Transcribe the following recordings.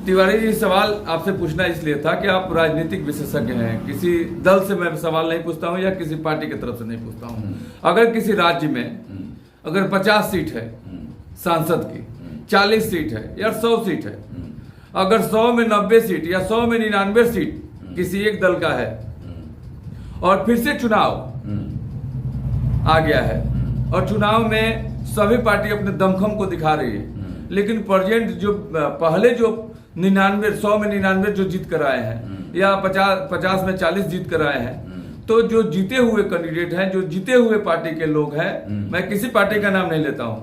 तिवारी जी, सवाल आपसे पूछना इसलिए था कि आप राजनीतिक विशेषज्ञ हैं। किसी दल से मैं सवाल नहीं पूछता हूं या किसी पार्टी की तरफ से नहीं पूछता हूं। अगर किसी राज्य में अगर 50 सीट है सांसद की, 40 सीट है या 100 सीट है, अगर 100 में 90 सीट या 100 में 99 सीट किसी एक दल का है और फिर से चुनाव आ गया है और चुनाव में सभी पार्टी अपने दमखम को दिखा रही है, लेकिन प्रेजेंट जो पहले जो 100 में 99 जो जीत कर आए हैं या 50 में 40 जीत कर आए हैं, तो जो जीते हुए कैंडिडेट हैं, जो जीते हुए पार्टी के लोग हैं, मैं किसी पार्टी का नाम नहीं लेता हूं,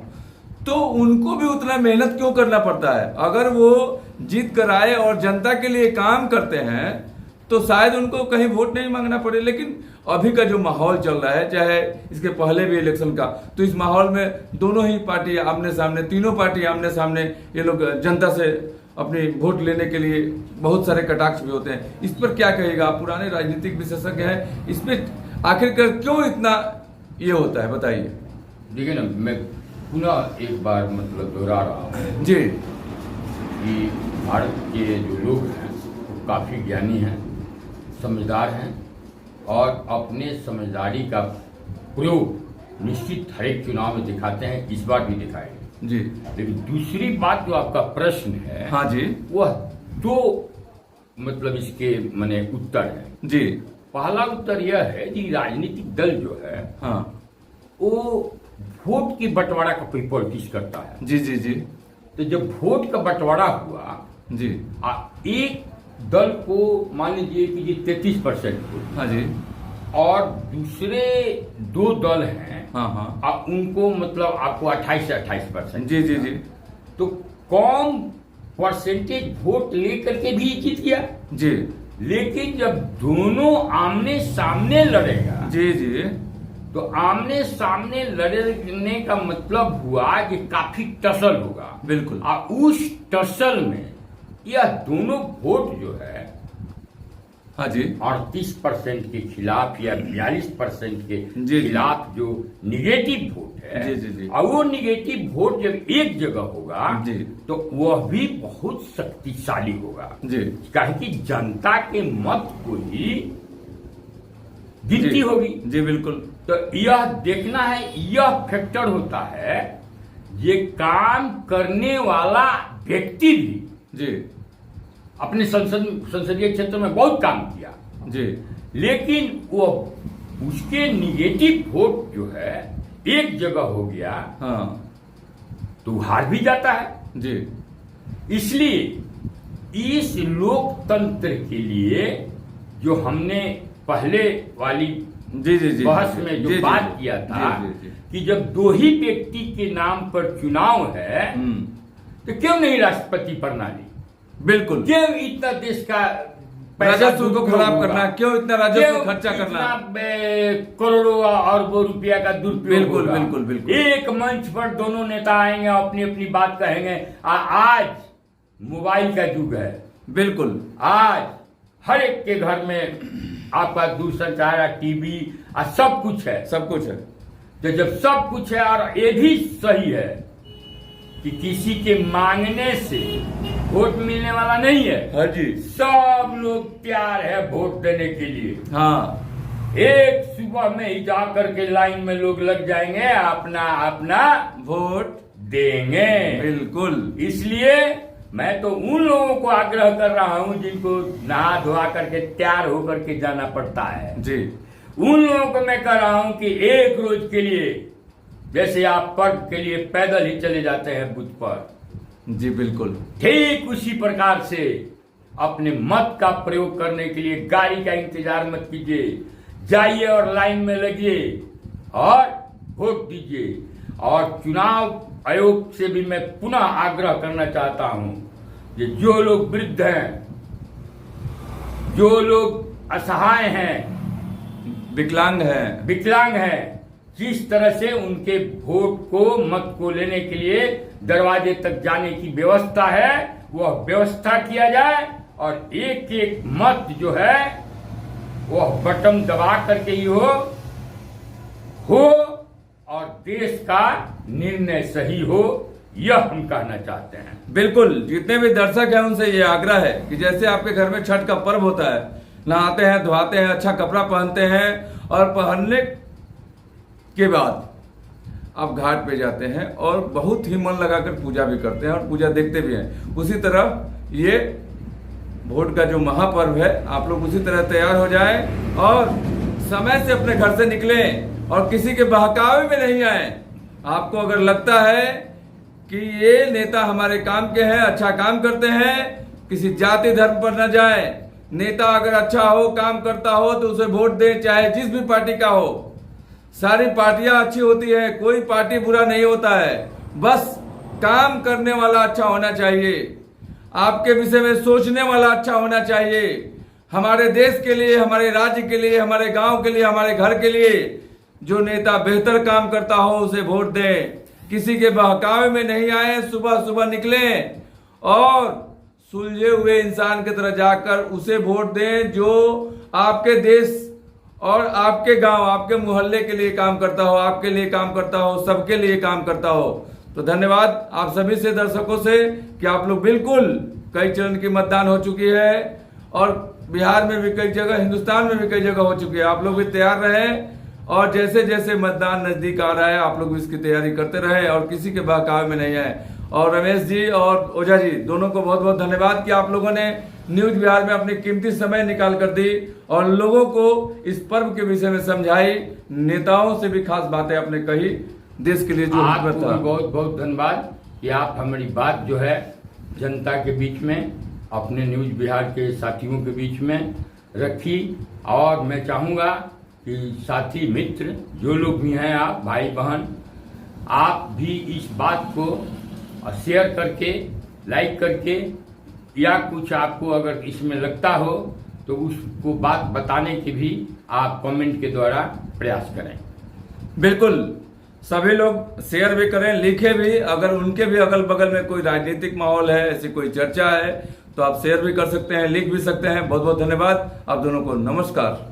तो उनको भी उतना मेहनत क्यों करना पड़ता है? अगर वो जीत कर आए और जनता के लिए काम करते हैं तो शायद उनको कहीं वोट नहीं मांगना पड़े। लेकिन अभी का जो माहौल चल रहा है, चाहे इसके पहले भी इलेक्शन का, तो इस माहौल में दोनों ही पार्टी आमने सामने, तीनों पार्टी आमने सामने, ये लोग जनता से अपनी वोट लेने के लिए बहुत सारे कटाक्ष भी होते हैं। इस पर क्या कहेगा? आप पुराने राजनीतिक विशेषज्ञ हैं, इस पर आखिरकार क्यों इतना ये होता है, बताइए। देखिए ना, मैं पुनः एक बार मतलब दोहरा रहा हूँ जी कि भारत के जो लोग हैं वो काफ़ी ज्ञानी हैं, समझदार हैं और अपने समझदारी का प्रयोग निश्चित हर एक चुनाव में दिखाते हैं, इस बार भी दिखाएंगे जी। लेकिन दूसरी बात जो आपका प्रश्न है, हाँ जी, वह दो मतलब इसके माने उत्तर है जी। पहला उत्तर यह है कि राजनीतिक दल जो है हाँ वो वोट की बंटवारा का पॉलिटिक्स करता है। जी जी जी तो जब वोट का बंटवारा हुआ जी। एक दल को मान लीजिए कि ये 33% हाँ जी। और दूसरे दो दल हैं, हाँ हाँ। आप उनको मतलब आपको 28 से 28%। जी जी जी। तो कम परसेंटेज वोट लेकर के भी जीत गया जी। लेकिन जब दोनों आमने सामने लड़ेगा, जी जी, तो आमने सामने लड़ने का मतलब हुआ कि काफी टसल होगा। बिल्कुल। और उस टसल में यह दोनों वोट जो है, हाँ जी, 38% के खिलाफ या 42% के जी। खिलाफ जो निगेटिव वोट है, जी जी जी। और वो निगेटिव वोट जब एक जगह होगा जी। तो वह भी बहुत शक्तिशाली होगा। जी कहे कि जनता के मत को ही गिनती होगी। जी बिल्कुल। तो यह देखना है, यह फैक्टर होता है, ये काम करने वाला व्यक्ति भी जी अपने संसदीय क्षेत्र में बहुत काम किया जी, लेकिन वो उसके निगेटिव वोट जो है एक जगह हो गया, हाँ तो हार भी जाता है। जी। इसलिए इस लोकतंत्र के लिए जो हमने पहले वाली जी जी जी बहस में जो जी, बात जी, किया था जी, जी, जी। कि जब दो ही व्यक्ति के नाम पर चुनाव है तो क्यों नहीं राष्ट्रपति प्रणाली? बिल्कुल। क्यों इतना देश का राजस्व को खराब करना, क्यों इतना राजस्व खर्चा करना, करोड़ों अरबों रुपया का दुरुपयोग? बिल्कुल बिल्कुल बिल्कुल। एक मंच पर दोनों नेता आएंगे, अपनी अपनी बात कहेंगे। आज मोबाइल का युग है, बिल्कुल। आज हर एक के घर में आपका दूरसंचार, टीवी सब कुछ है, सब कुछ है। तो जब सब कुछ है और ये भी सही है कि किसी के मांगने से वोट मिलने वाला नहीं है। हाँ जी। सब लोग तैयार है वोट देने के लिए। हाँ, एक सुबह में ही जा करके लाइन में लोग लग जाएंगे, अपना अपना वोट देंगे। बिल्कुल। इसलिए मैं तो उन लोगों को आग्रह कर रहा हूं जिनको नहा धोआ करके तैयार होकर के जाना पड़ता है जी, उन लोगों को मैं कह रहा हूं कि एक रोज के लिए, जैसे आप पर्व के लिए पैदल ही चले जाते हैं बूथ पर, जी बिल्कुल, ठीक उसी प्रकार से अपने मत का प्रयोग करने के लिए गाड़ी का इंतजार मत कीजिए, जाइए और लाइन में लगिए और वोट दीजिए। और चुनाव आयोग से भी मैं पुनः आग्रह करना चाहता हूं कि जो लोग वृद्ध हैं, जो लोग असहाय हैं, विकलांग हैं, जिस तरह से उनके वोट को, मत को लेने के लिए दरवाजे तक जाने की व्यवस्था है, वह व्यवस्था किया जाए और एक एक मत जो है वह बटन दबा करके ही हो और देश का निर्णय सही हो, यह हम कहना चाहते हैं। बिल्कुल, जितने भी दर्शक हैं उनसे ये आग्रह है कि जैसे आपके घर में छठ का पर्व होता है, नहाते हैं, धोते हैं, अच्छा कपड़ा पहनते हैं और पहनने के बाद आप घाट पे जाते हैं और बहुत ही मन लगाकर पूजा भी करते हैं और पूजा देखते भी हैं। उसी तरह ये वोट का जो महापर्व है, आप लोग उसी तरह तैयार हो जाएं और समय से अपने घर से निकलें और किसी के बहकावे में नहीं आए। आपको अगर लगता है कि ये नेता हमारे काम के हैं, अच्छा काम करते हैं, किसी जाति धर्म पर न जाए। नेता अगर अच्छा हो, काम करता हो तो उसे वोट दें, चाहे जिस भी पार्टी का हो। सारी पार्टियां अच्छी होती है, कोई पार्टी बुरा नहीं होता है, बस काम करने वाला अच्छा होना चाहिए, आपके विषय में सोचने वाला अच्छा होना चाहिए। हमारे देश के लिए, हमारे राज्य के लिए, हमारे गांव के लिए, हमारे घर के लिए जो नेता बेहतर काम करता हो उसे वोट दें। किसी के बहकावे में नहीं आए, सुबह सुबह निकलें और सुलझे हुए इंसान की तरह जाकर उसे वोट दें जो आपके देश और आपके गांव, आपके मोहल्ले के लिए काम करता हो, आपके लिए काम करता हो, सबके लिए काम करता हो। तो धन्यवाद आप सभी से, दर्शकों से, कि आप लोग बिल्कुल, कई चरण की मतदान हो चुकी है और बिहार में भी कई जगह, हिंदुस्तान में भी कई जगह हो चुकी है। आप लोग भी तैयार रहें और जैसे जैसे मतदान नजदीक आ रहा है आप लोग इसकी तैयारी करते रहें और किसी के बहकावे में नहीं आए। और रमेश जी और ओझा जी दोनों को बहुत बहुत धन्यवाद कि आप लोगों ने न्यूज बिहार में अपनी कीमती समय निकाल कर दी और लोगों को इस पर्व के विषय में समझाई। नेताओं से भी खास बातें आपने कही, देश के लिए जो आपको भी बहुत बहुत धन्यवाद कि आप हमारी बात जो है जनता के बीच में, अपने न्यूज बिहार के साथियों के बीच में रखी। और मैं चाहूँगा कि साथी मित्र जो लोग भी हैं, आप भाई बहन, आप भी इस बात को शेयर करके, लाइक करके, या कुछ आपको अगर इसमें लगता हो तो उसको बात बताने की भी आप कमेंट के द्वारा प्रयास करें। बिल्कुल, सभी लोग शेयर भी करें, लिखे भी। अगर उनके भी अगल बगल में कोई राजनीतिक माहौल है, ऐसी कोई चर्चा है तो आप शेयर भी कर सकते हैं, लिख भी सकते हैं। बहुत बहुत धन्यवाद, आप दोनों को नमस्कार।